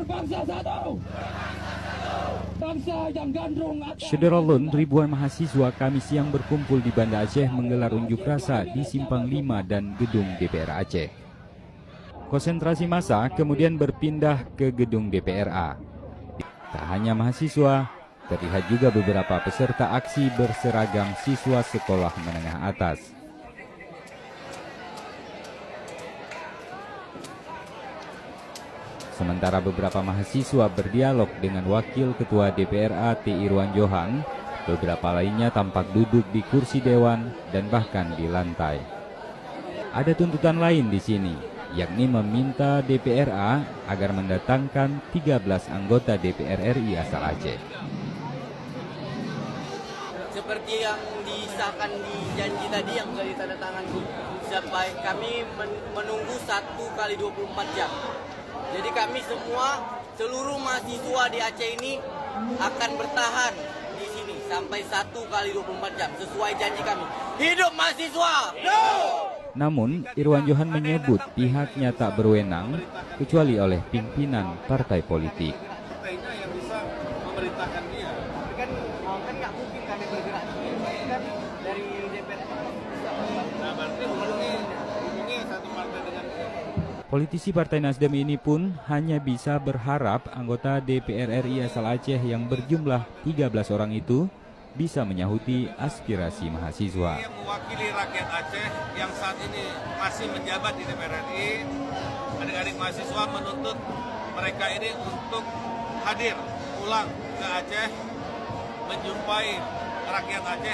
Bangsa satu. Bangsa yang gandrung. Sederolun, ribuan mahasiswa Kamis siang berkumpul di Banda Aceh menggelar unjuk rasa di Simpang 5 dan gedung DPR Aceh. Konsentrasi massa kemudian berpindah ke gedung DPRA. Tak hanya mahasiswa, terlihat juga beberapa peserta aksi berseragam siswa sekolah menengah atas. Sementara beberapa mahasiswa berdialog dengan Wakil Ketua DPRA T. Irwan Johan, beberapa lainnya tampak duduk di kursi dewan dan bahkan di lantai. Ada tuntutan lain di sini, yakni meminta DPRA agar mendatangkan 13 anggota DPR RI asal Aceh. Seperti yang disahkan di janji tadi yang sudah ditandatangani, sampai kami menunggu 1 kali 24 jam. Jadi kami semua, seluruh mahasiswa di Aceh ini akan bertahan di sini sampai 1 kali 24 jam sesuai janji kami. Hidup mahasiswa! Namun, Irwan Johan menyebut pihaknya tak berwenang kecuali oleh pimpinan partai politik. Partainya yang bisa memerintahkan dia. Kan nggak mungkin kami bergerak kan dari DPR. Nah, berarti hubungi satu partai dengan Politisi Partai Nasdem ini pun hanya bisa berharap anggota DPR RI asal Aceh yang berjumlah 13 orang itu bisa menyahuti aspirasi mahasiswa. yang mewakili rakyat Aceh yang saat ini masih menjabat di DPR RI. Adik-adik mahasiswa menuntut mereka ini untuk hadir pulang ke Aceh menjumpai rakyat Aceh.